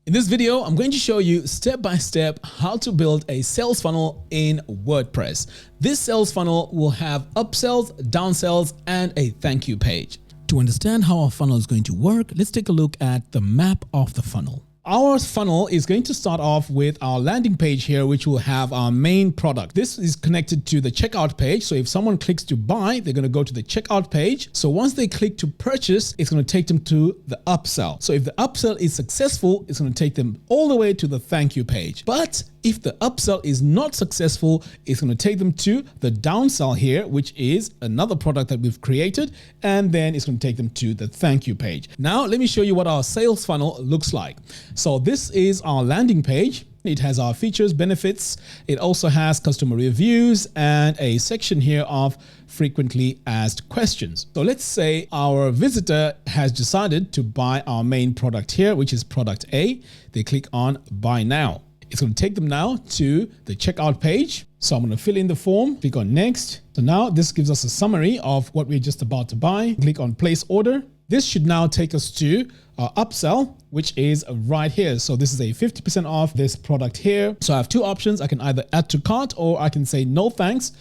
In this video, I'm going to show you step by step how to build a sales funnel in WordPress. This sales funnel will have upsells, downsells, and a thank you page. To understand how our funnel is going to work, let's take a look at the map of the funnel. Our funnel is going to start off with our landing page here, which will have our main product. This is connected to the checkout page. So if someone clicks to buy, they're going to go to the checkout page. So once they click to purchase, it's going to take them to the upsell. So if the upsell is successful, it's going to take them all the way to the thank you page. But if the upsell is not successful, it's going to take them to the downsell here, which is another product that we've created. And then it's going to take them to the thank you page. Now, let me show you what our sales funnel looks like. So this is our landing page. It has our features, benefits. It also has customer reviews and a section here of frequently asked questions. So let's say our visitor has decided to buy our main product here, which is product A. They click on buy now. It's going to take them now to the checkout page. So I'm going to fill in the form, click on next. So now this gives us a summary of what we're just about to buy. Click on place order. This should now take us to our upsell, which is right here. So this is a 50% off this product here. So I have two options. I can either add to cart or I can say no thanks.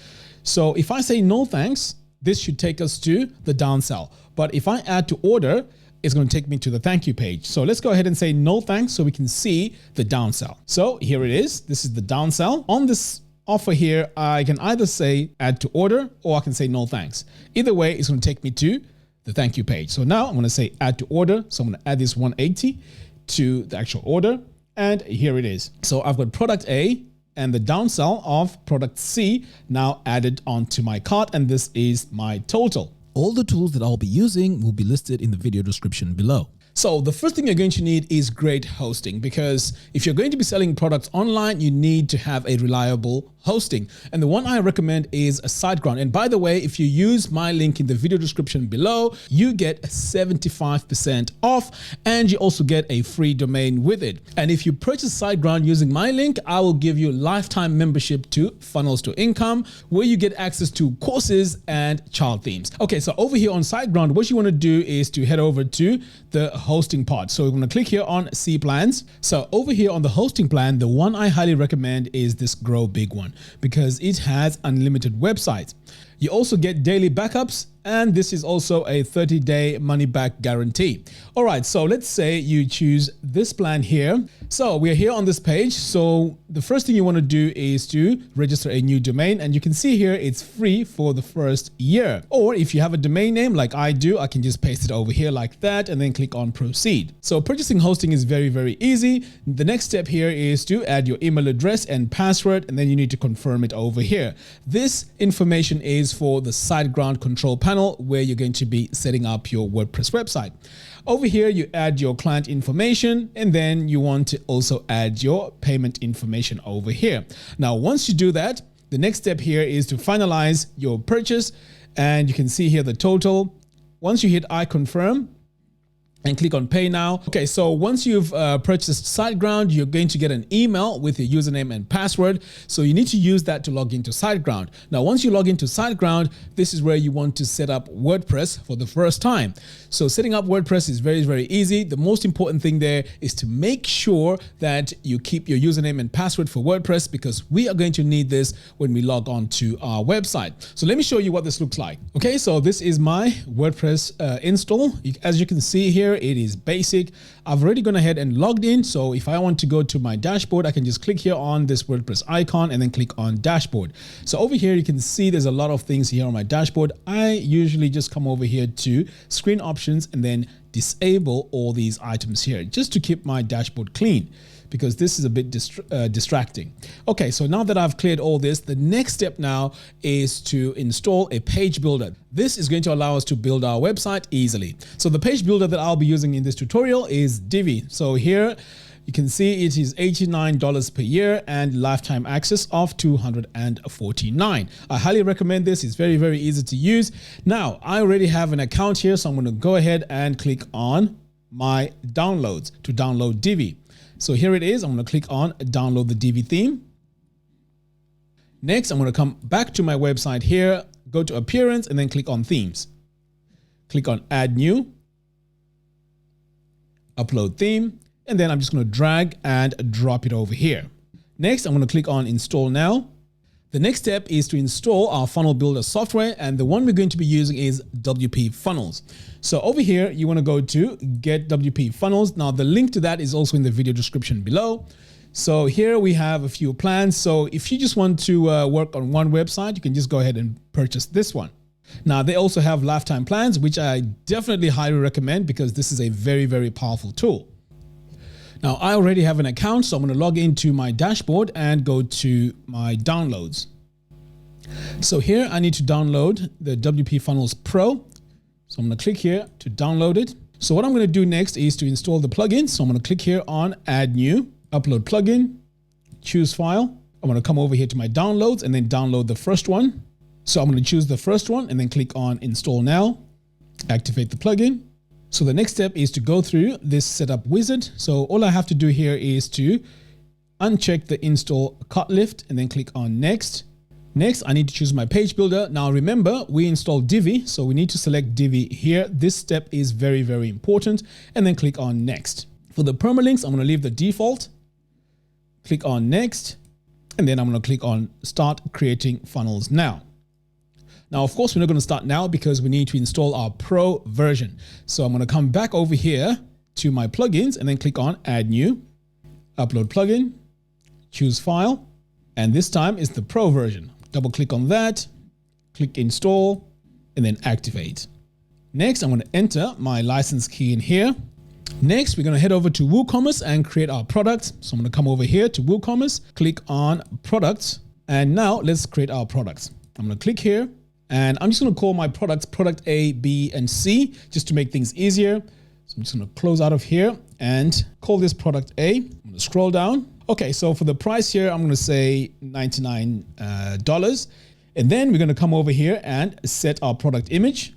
So if I say no thanks, this should take us to the downsell. But if I add to order, it's going to take me to the thank you page. So let's go ahead and say no thanks so we can see the downsell. So here it is. This is the downsell. On this offer here, I can either say add to order or I can say no thanks. Either way, it's going to take me to the thank you page. So now I'm going to say add to order. So I'm going to add this 180 to the actual order. And here it is. So I've got product A and the downsell of product C now added onto my cart. And this is my total. All the tools that I'll be using will be listed in the video description below. So the first thing you're going to need is great hosting, because if you're going to be selling products online, you need to have a reliable hosting. And the one I recommend is a SiteGround. And by the way, if you use my link in the video description below, you get 75% off and you also get a free domain with it. And if you purchase SiteGround using my link, I will give you lifetime membership to Funnels to Income, where you get access to courses and child themes. Okay, so over here on SiteGround, what you want to do is to head over to the hosting part. So we're going to click here on See Plans. So over here on the hosting plan, the one I highly recommend is this Grow Big one, because it has unlimited websites. You also get daily backups, and this is also a 30-day money-back guarantee. All right, so let's say you choose this plan here. So we're here on this page. So the first thing you want to do is to register a new domain, and you can see here it's free for the first year. Or if you have a domain name like I do, I can just paste it over here like that and then click on proceed. So purchasing hosting is very, very easy. The next step here is to add your email address and password, and then you need to confirm it over here. This information is for the SiteGround control panel, where you're going to be setting up your WordPress website. Over here, you add your client information, and then you want to also add your payment information over here. Now, once you do that, the next step here is to finalize your purchase, and you can see here the total. Once you hit I confirm, and click on pay now. Okay, so once you've purchased SiteGround, you're going to get an email with your username and password. So you need to use that to log into SiteGround. Now, once you log into SiteGround, this is where you want to set up WordPress for the first time. So setting up WordPress is very, very easy. The most important thing there is to make sure that you keep your username and password for WordPress, because we are going to need this when we log on to our website. So let me show you what this looks like. Okay, so this is my WordPress install. As you can see here, it is basic. I've already gone ahead and logged in. So if I want to go to my dashboard, I can just click here on this WordPress icon and then click on dashboard. So over here, you can see there's a lot of things here on my dashboard. I usually just come over here to screen options and then disable all these items here just to keep my dashboard clean, because this is a bit distracting. Okay, so now that I've cleared all this, the next step now is to install a page builder. This is going to allow us to build our website easily. So the page builder that I'll be using in this tutorial is Divi. So here you can see it is $89 per year and lifetime access of $249. I highly recommend this. It's very, very easy to use. Now, I already have an account here, so I'm going to go ahead and click on my downloads to download Divi. So here it is. I'm going to click on download the Divi theme. Next, I'm going to come back to my website here, go to appearance, and then click on themes. Click on add new, upload theme. And then I'm just going to drag and drop it over here. Next, I'm going to click on install now. The next step is to install our funnel builder software, and the one we're going to be using is WPfunnels. So over here, you want to go to Get WPfunnels. Now the link to that is also in the video description below. So here we have a few plans. So if you just want to work on one website, you can just go ahead and purchase this one. Now they also have lifetime plans, which I definitely highly recommend because this is a very, very powerful tool. Now I already have an account, so I'm going to log into my dashboard and go to my downloads. So here I need to download the WPfunnels Pro. So I'm going to click here to download it. So what I'm going to do next is to install the plugin. So I'm going to click here on Add New, Upload Plugin, choose File. I'm going to come over here to my downloads and then download the first one. So I'm going to choose the first one and then click on Install Now, activate the plugin. So the next step is to go through this setup wizard. So all I have to do here is to uncheck the install cart lift and then click on next. Next, I need to choose my page builder. Now remember, we installed Divi, so we need to select Divi here. This step is very, very important. And then click on next. For the permalinks, I'm going to leave the default. Click on next. And then I'm going to click on start creating funnels now. Now, of course, we're not going to start now because we need to install our Pro version. So I'm going to come back over here to my plugins and then click on Add New, Upload Plugin, choose File, and this time is the Pro version. Double click on that, click Install, and then Activate. Next, I'm going to enter my license key in here. Next, we're going to head over to WooCommerce and create our product. So I'm going to come over here to WooCommerce, click on Products, and now let's create our products. I'm going to click here. And I'm just going to call my products product A, B, and C just to make things easier. So I'm just going to close out of here and call this product A. I'm going to scroll down. Okay, so for the price here, I'm going to say $99. And then we're going to come over here and set our product image.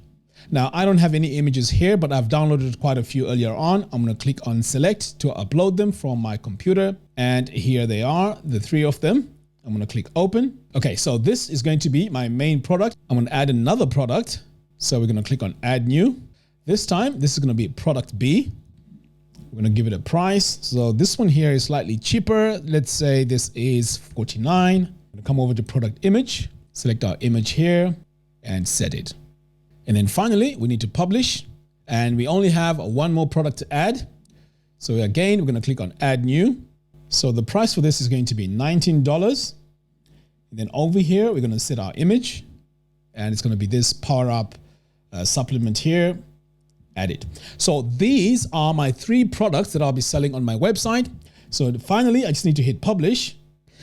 Now, I don't have any images here, but I've downloaded quite a few earlier on. I'm going to click on select to upload them from my computer. And here they are, the 3 of them. I'm going to click open. Okay, so this is going to be my main product. I'm going to add another product. So we're going to click on add new. This time, this is going to be product B. We're going to give it a price. So this one here is slightly cheaper. Let's say this is $49. I'm going to come over to product image, select our image here and set it. And then finally, we need to publish and we only have one more product to add. So again, we're going to click on add new. So the price for this is going to be $19. And then over here, we're going to set our image and it's going to be this power up supplement here. Add it. So these are my 3 products that I'll be selling on my website. So finally, I just need to hit publish.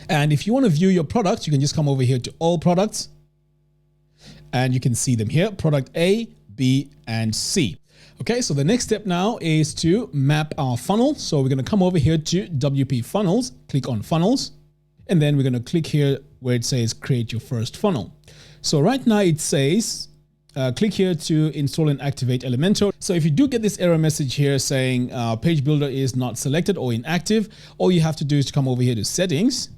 And if you want to view your products, you can just come over here to all products and you can see them here, product A, B, and C. Okay, so the next step now is to map our funnel. So we're going to come over here to WPfunnels, click on funnels, and then we're going to click here where it says create your first funnel. So right now it says, click here to install and activate Elementor. So if you do get this error message here saying page builder is not selected or inactive, all you have to do is to come over here to settings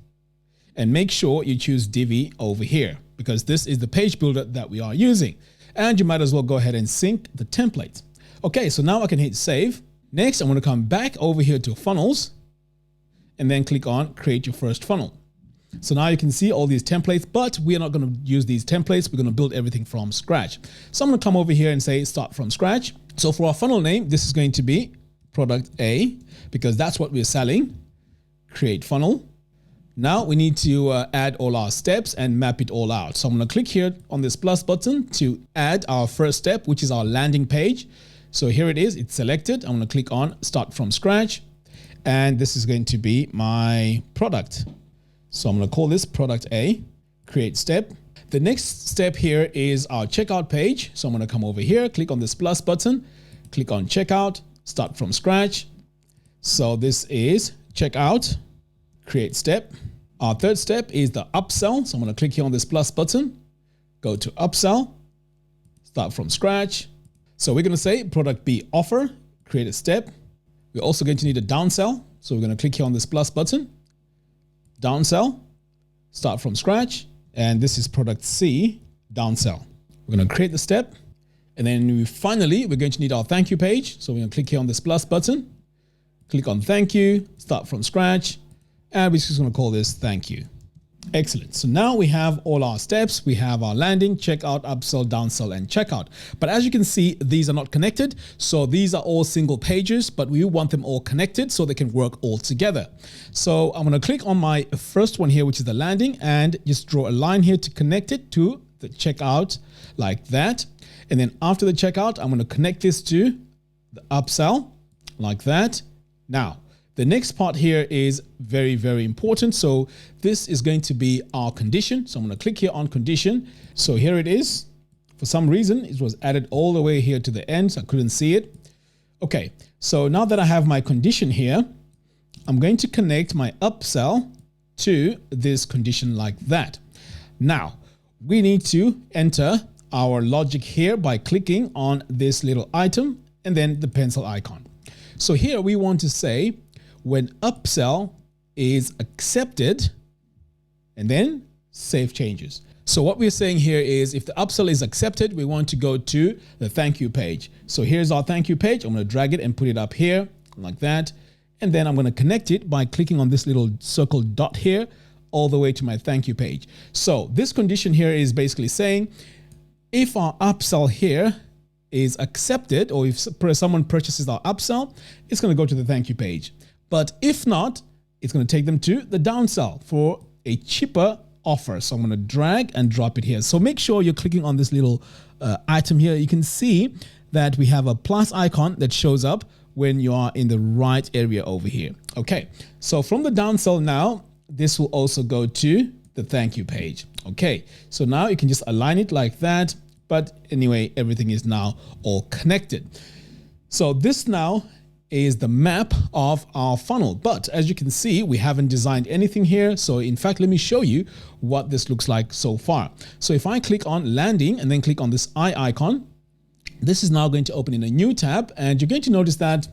and make sure you choose Divi over here because this is the page builder that we are using. And you might as well go ahead and sync the template. Okay, so now I can hit save. Next, I'm going to come back over here to funnels and then click on create your first funnel. So now you can see all these templates, but we are not going to use these templates. We're going to build everything from scratch. So I'm going to come over here and say start from scratch. So for our funnel name, this is going to be product A because that's what we're selling. Create funnel. Now we need to add all our steps and map it all out. So I'm going to click here on this plus button to add our first step, which is our landing page. So here it is, it's selected. I'm going to click on start from scratch. And this is going to be my product. So I'm going to call this product A, create step. The next step here is our checkout page. So I'm going to come over here, click on this plus button, click on checkout, start from scratch. So this is checkout, create step. Our third step is the upsell. So I'm going to click here on this plus button, go to upsell, start from scratch. So we're going to say product B offer, create a step. We're also going to need a downsell. So we're going to click here on this plus button, downsell, start from scratch. And this is product C, downsell. We're going to create the step. And then finally, we're going to need our thank you page. So we're going to click here on this plus button, Click on thank you, start from scratch, and we're just going to call this thank you. Excellent. So now we have all our steps. We have our landing, checkout, upsell, downsell, and checkout. But as you can see, these are not connected. So these are all single pages, but we want them all connected so they can work all together. So I'm going to click on my first one here, which is the landing, and just draw a line here to connect it to the checkout like that. And then after the checkout, I'm going to connect this to the upsell like that. Now, the next part here is very, very important. So this is going to be our condition. So I'm going to click here on condition. So here it is. For some reason, it was added all the way here to the end, so I couldn't see it. Okay, so now that I have my condition here, I'm going to connect my upsell to this condition like that. Now, we need to enter our logic here by clicking on this little item and then the pencil icon. So here we want to say, when upsell is accepted, and then save changes. So what we're saying here is if the upsell is accepted, we want to go to the thank you page. So here's our thank you page. I'm going to drag it and put it up here like that. And then I'm going to connect it by clicking on this little circle dot here all the way to my thank you page. So this condition here is basically saying if our upsell here is accepted, or if someone purchases our upsell, it's going to go to the thank you page. But if not, it's going to take them to the downsell for a cheaper offer. So I'm going to drag and drop it here. So make sure you're clicking on this little item here. You can see that we have a plus icon that shows up when you are in the right area over here. Okay, so from the downsell now, this will also go to the thank you page. Okay, so now you can just align it like that. But anyway, everything is now all connected. So this now is the map of our funnel. But as you can see, we haven't designed anything here. So in fact, let me show you what this looks like so far. So if I click on landing and then click on this eye icon, this is now going to open in a new tab, and you're going to notice that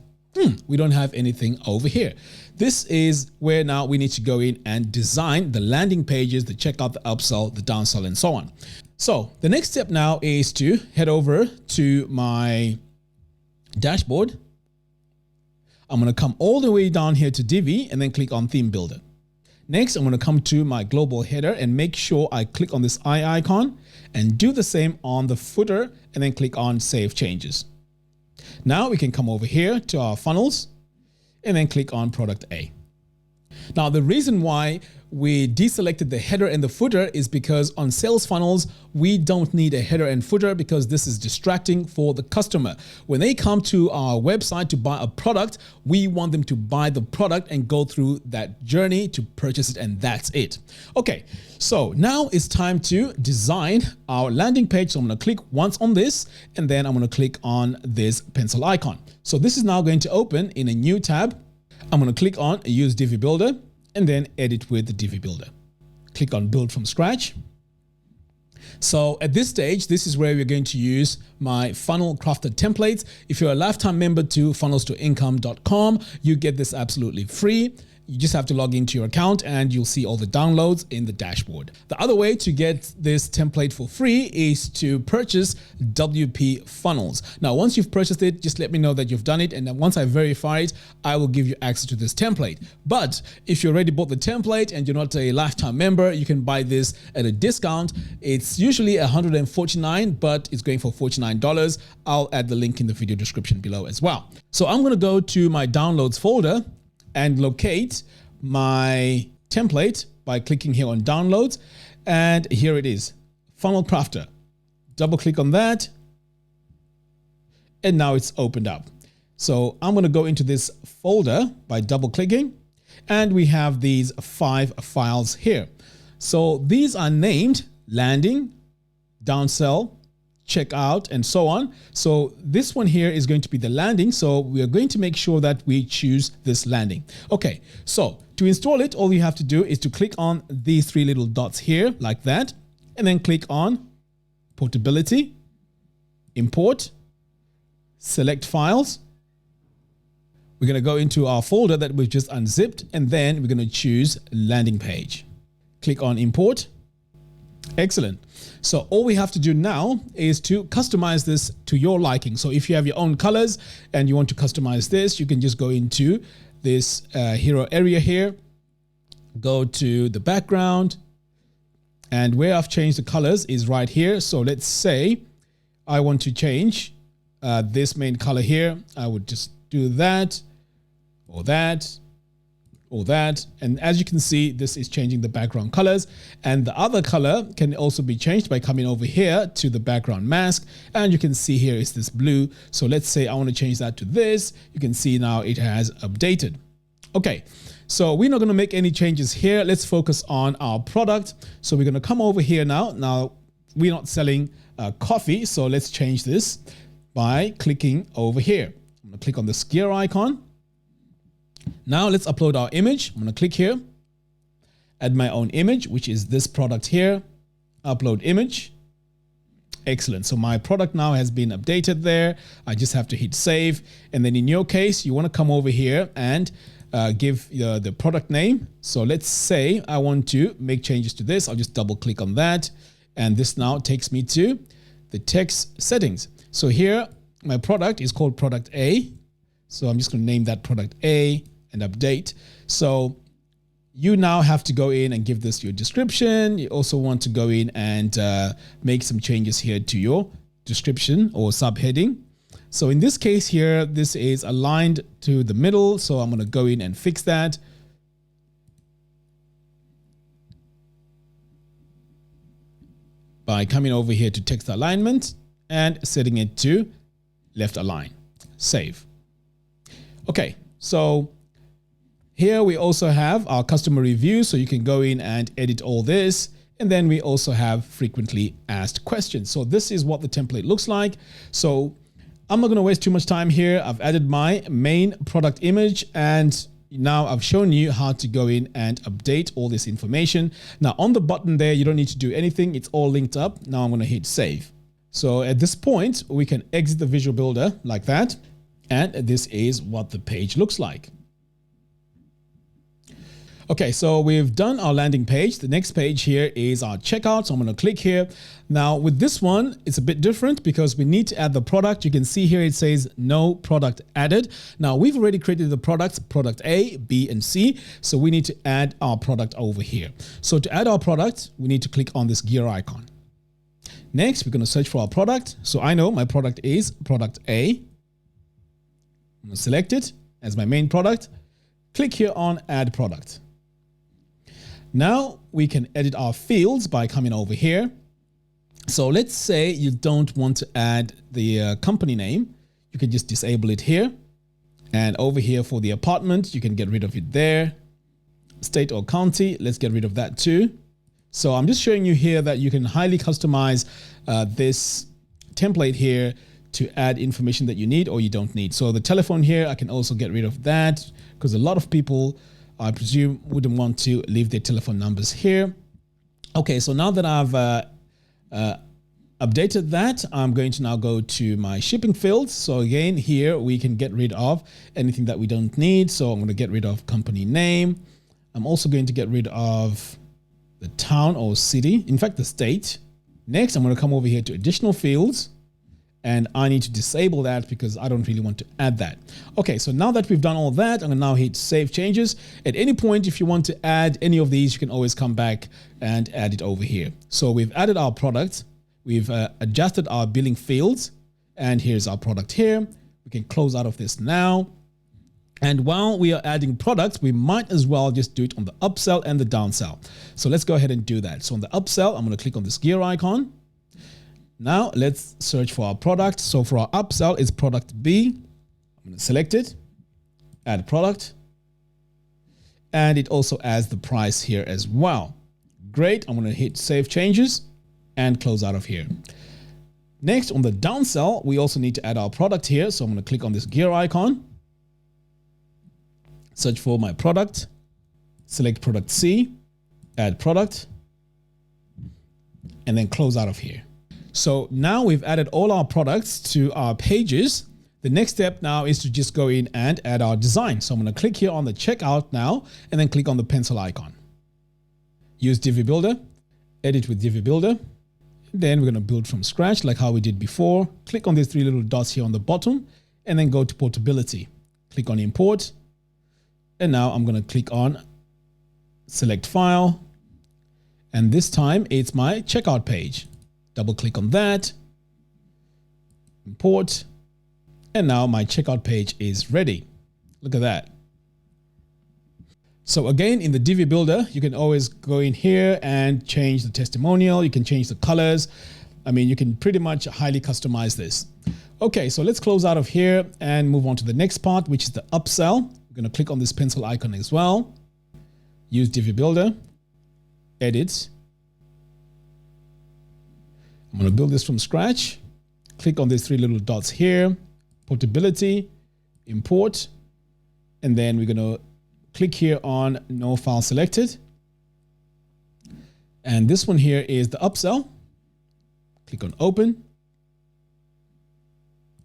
we don't have anything over here. This is where now we need to go in and design the landing pages, the checkout, the upsell, the downsell, and so on. So the next step now is to head over to my dashboard. I'm going to come all the way down here to Divi and then click on Theme Builder. Next, I'm going to come to my global header and make sure I click on this eye icon and do the same on the footer and then click on Save Changes. Now we can come over here to our funnels and then click on Product A. Now, the reason why we deselected the header and the footer is because on sales funnels, we don't need a header and footer because this is distracting for the customer. When they come to our website to buy a product, we want them to buy the product and go through that journey to purchase it, and that's it. Okay, so now it's time to design our landing page. So I'm going to click once on this, and then I'm going to click on this pencil icon. So this is now going to open in a new tab. I'm going to click on Use Divi Builder and then Edit with the Divi Builder. Click on Build from Scratch. So at this stage, this is where we're going to use my funnel crafted templates. If you're a lifetime member to funnelstoincome.com, you get this absolutely free. You just have to log into your account and you'll see all the downloads in the dashboard. The other way to get this template for free is to purchase WPfunnels. Now, once you've purchased it, just let me know that you've done it. And then once I verify it, I will give you access to this template. But if you already bought the template and you're not a lifetime member, you can buy this at a discount. It's usually $149, but it's going for $49. I'll add the link in the video description below as well. So I'm going to go to my downloads folder and locate my template by clicking here on downloads. And here it is, Funnel Crafter. Double click on that. And now it's opened up. So I'm going to go into this folder by double clicking. And we have these 5 files here. So these are named landing, downsell, checkout, and so on. So this one here is going to be the landing. So we are going to make sure that we choose this landing. Okay, so to install it, all you have to do is to click on these 3 little dots here like that, and then click on Portability, Import, Select Files. We're going to go into our folder that we've just unzipped, and then we're going to choose Landing Page. Click on Import. Excellent. So all we have to do now is to customize this to your liking. So if you have your own colors and you want to customize this, you can just go into this hero area here, go to the background, and where I've changed the colors is right here. So let's say I want to change this main color here. I would just do that, or that, or that. And as you can see, this is changing the background colors. And the other color can also be changed by coming over here to the background mask. And you can see here is this blue. So let's say I want to change that to this. You can see now it has updated. Okay, so we're not going to make any changes here. Let's focus on our product. So we're going to come over here now. Now we're not selling coffee. So let's change this by clicking over here. I'm going to click on this gear icon. Now let's upload our image. I'm going to click here, add my own image, which is this product here, upload image. Excellent. So my product now has been updated there. I just have to hit save. And then in your case, you want to come over here and give the product name. So let's say I want to make changes to this. I'll just double click on that. And this now takes me to the text settings. So here, my product is called product A. So I'm just going to name that product A and update. So you now have to go in and give this your description. You also want to go in and make some changes here to your description or subheading. So in this case here, this is aligned to the middle. So I'm going to go in and fix that. By coming over here to text alignment and setting it to left align. Save. Okay, so here we also have our customer reviews, so you can go in and edit all this. And then we also have frequently asked questions. So this is what the template looks like. So I'm not going to waste too much time here. I've added my main product image, and now I've shown you how to go in and update all this information. Now on the button there, you don't need to do anything. It's all linked up. Now I'm going to hit save. So at this point, we can exit the Visual Builder like that. And this is what the page looks like. Okay, so we've done our landing page. The next page here is our checkout. So I'm going to click here. Now with this one, it's a bit different because we need to add the product. You can see here it says no product added. Now we've already created the products, product A, B, and C. So we need to add our product over here. So to add our product, we need to click on this gear icon. Next, we're going to search for our product. So I know my product is product A. I'm going to select it as my main product. Click here on add product. Now we can edit our fields by coming over here. So let's say you don't want to add the company name. You can just disable it here. And over here for the apartment, you can get rid of it there. State or county, let's get rid of that too. So I'm just showing you here that you can highly customize this template here to add information that you need or you don't need. So the telephone here, I can also get rid of that because a lot of people, I presume, wouldn't want to leave their telephone numbers here. Okay, so now that I've updated that, I'm going to now go to my shipping fields. So again, here we can get rid of anything that we don't need. So I'm going to get rid of company name. I'm also going to get rid of the town or city, in fact, the state. Next, I'm going to come over here to additional fields. And I need to disable that because I don't really want to add that. Okay, so now that we've done all that, I'm gonna now hit save changes. At any point, if you want to add any of these, you can always come back and add it over here. So we've added our product. We've adjusted our billing fields. And here's our product here. We can close out of this now. And while we are adding products, we might as well just do it on the upsell and the downsell. So let's go ahead and do that. So on the upsell, I'm gonna click on this gear icon. Now let's search for our product. So for our upsell, it's product B. I'm going to select it, add product, and it also adds the price here as well. Great. I'm going to hit save changes and close out of here. Next, on the downsell, we also need to add our product here. So I'm going to click on this gear icon, search for my product, select product C, add product, and then close out of here. So now we've added all our products to our pages. The next step now is to just go in and add our design. So I'm going to click here on the checkout now and then click on the pencil icon. Use Divi Builder, edit with Divi Builder. Then we're going to build from scratch like how we did before. Click on these three little dots here on the bottom and then go to portability. Click on import. And now I'm going to click on select file. And this time it's my checkout page. Double click on that, import, and now my checkout page is ready. Look at that. So again, in the Divi builder, you can always go in here and change the testimonial. You can change the colors. I mean, you can pretty much highly customize this. Okay, so let's close out of here and move on to the next part, which is the upsell. I'm going to click on this pencil icon as well. Use Divi builder, edit. I'm going to build this from scratch. Click on these three little dots here, portability, import, and then we're going to click here on no file selected. And this one here is the upsell. Click on open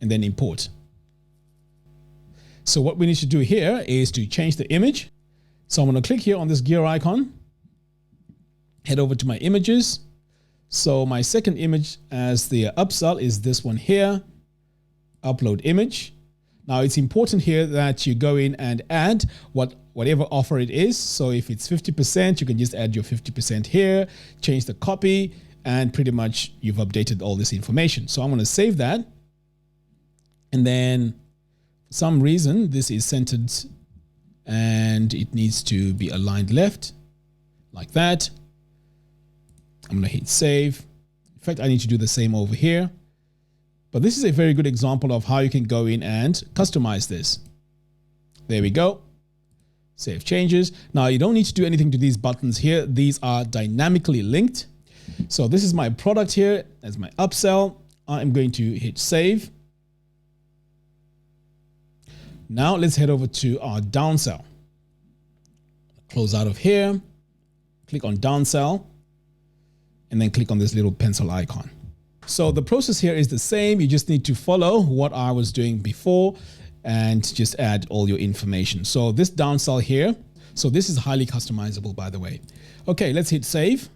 and then import. So what we need to do here is to change the image. So I'm going to click here on this gear icon, head over to my images. So my second image as the upsell is this one here, upload image. Now it's important here that you go in and add whatever offer it is. So if it's 50%, you can just add your 50% here, change the copy, and pretty much you've updated all this information. So I'm going to save that. And then for some reason, this is centered and it needs to be aligned left like that. I'm going to hit save. In fact, I need to do the same over here. But this is a very good example of how you can go in and customize this. There we go. Save changes. Now you don't need to do anything to these buttons here. These are dynamically linked. So this is my product here as my upsell. I'm going to hit save. Now let's head over to our downsell. Close out of here, click on downsell, and then click on this little pencil icon. So the process here is the same. You just need to follow what I was doing before and just add all your information. So this downsell here, so this is highly customizable, by the way. Okay, let's hit save,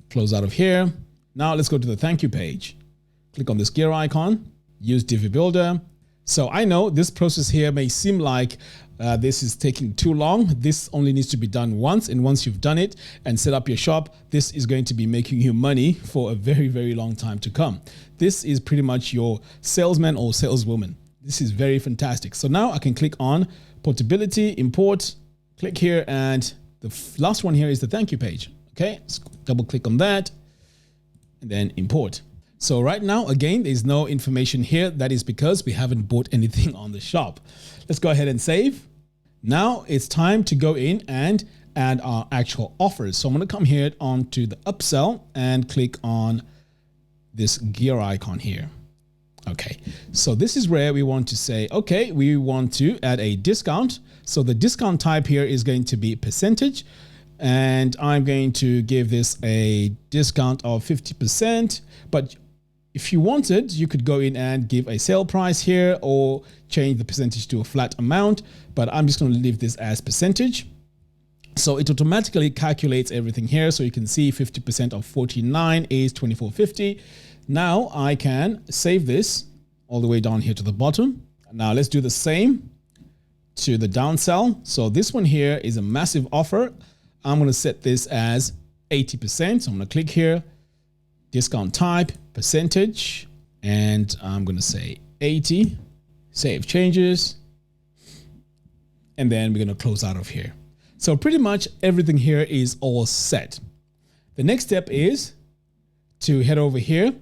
close out of here. Now let's go to the thank you page. Click on this gear icon, use Divi builder. So I know this process here may seem like this is taking too long. This only needs to be done once. And once you've done it and set up your shop, this is going to be making you money for a very, very long time to come. This is pretty much your salesman or saleswoman. This is very fantastic. So now I can click on portability, import, click here. And the last one here is the thank you page. Okay, let's double click on that and then import. So right now, again, there's no information here. That is because we haven't bought anything on the shop. Let's go ahead and save. Now it's time to go in and add our actual offers. So I'm going to come here onto the upsell and click on this gear icon here. Okay, so this is where we want to say, okay, we want to add a discount. So the discount type here is going to be percentage. And I'm going to give this a discount of 50%. But if you wanted, you could go in and give a sale price here or change the percentage to a flat amount. But I'm just going to leave this as percentage. So it automatically calculates everything here. So you can see 50% of 49 is 24.50. Now I can save this all the way down here to the bottom. Now let's do the same to the downsell. So this one here is a massive offer. I'm going to set this as 80%. So I'm going to click here, discount type, percentage, and I'm going to say 80, save changes, and then we're going to close out of here. So pretty much everything here is all set. The next step is to head over here.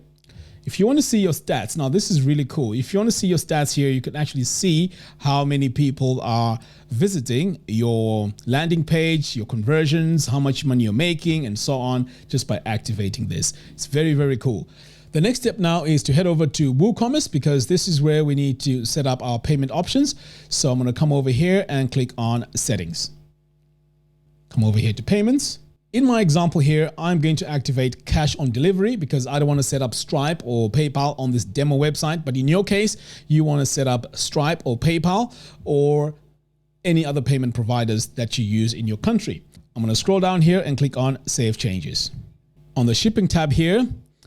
If you want to see your stats, now this is really cool. If you want to see your stats here, you can actually see how many people are visiting your landing page, your conversions, how much money you're making, and so on, just by activating this. It's very, very cool. The next step now is to head over to WooCommerce because this is where we need to set up our payment options. So I'm going to come over here and click on settings. Come over here to payments. In my example here, I'm going to activate cash on delivery because I don't want to set up Stripe or PayPal on this demo website. But in your case, you want to set up Stripe or PayPal or any other payment providers that you use in your country. I'm going to scroll down here and click on Save Changes. On the shipping tab here,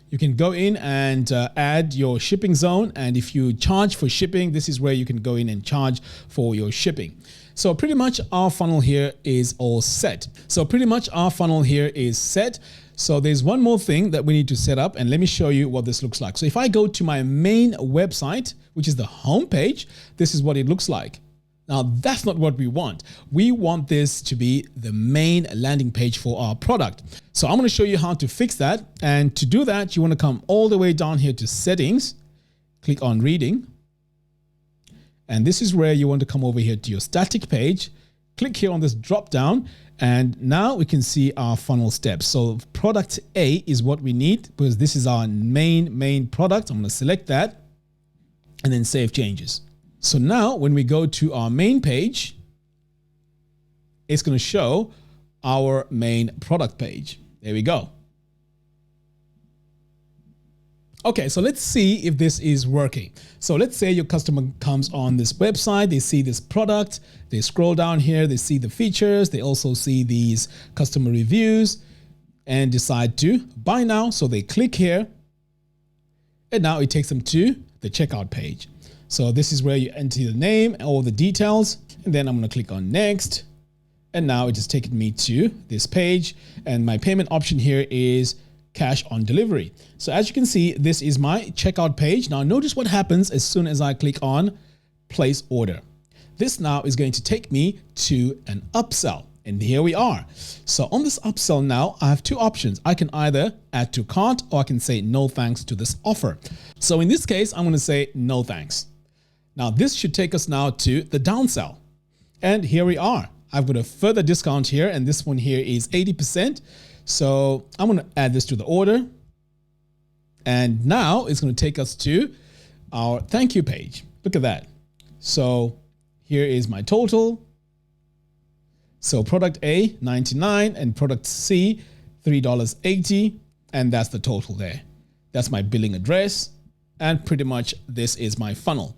you can go in and add your shipping zone. And if you charge for shipping, this is where you can go in and charge for your shipping. So pretty much our funnel here is all set. So there's one more thing that we need to set up, and let me show you what this looks like. So if I go to my main website, which is the home page, this is what it looks like. Now that's not what we want. We want this to be the main landing page for our product. So I'm going to show you how to fix that. And to do that, you want to come all the way down here to settings, click on reading. And this is where you want to come over here to your static page, click here on this drop down, and now we can see our funnel steps. So product A is what we need because this is our main product. I'm going to select that and then save changes. So now when we go to our main page, it's going to show our main product page. There we go. Okay, so let's see if this is working. So let's say your customer comes on this website, they see this product, they scroll down here, they see the features, they also see these customer reviews and decide to buy now. So they click here and now it takes them to the checkout page. So this is where you enter the name, all the details, and then I'm going to click on next. And now it has taken me to this page, and my payment option here is cash on delivery. So as you can see, this is my checkout page. Now notice what happens as soon as I click on place order. This now is going to take me to an upsell. And here we are. So on this upsell now, I have two options. I can either add to cart or I can say no thanks to this offer. So in this case, I'm going to say no thanks. Now this should take us now to the downsell. And here we are. I've got a further discount here, and this one here is 80%. So I'm going to add this to the order. And now it's going to take us to our thank you page. Look at that. So here is my total. So product A, $99, and product C, $3.80. And that's the total there. That's my billing address. And pretty much this is my funnel.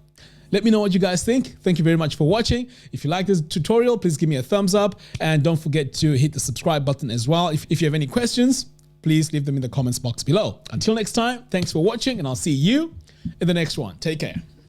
Let me know what you guys think. Thank you very much for watching. If you like this tutorial, please give me a thumbs up, and don't forget to hit the subscribe button as well. If you have any questions, please leave them in the comments box below. Until next time, thanks for watching, and I'll see you in the next one. Take care.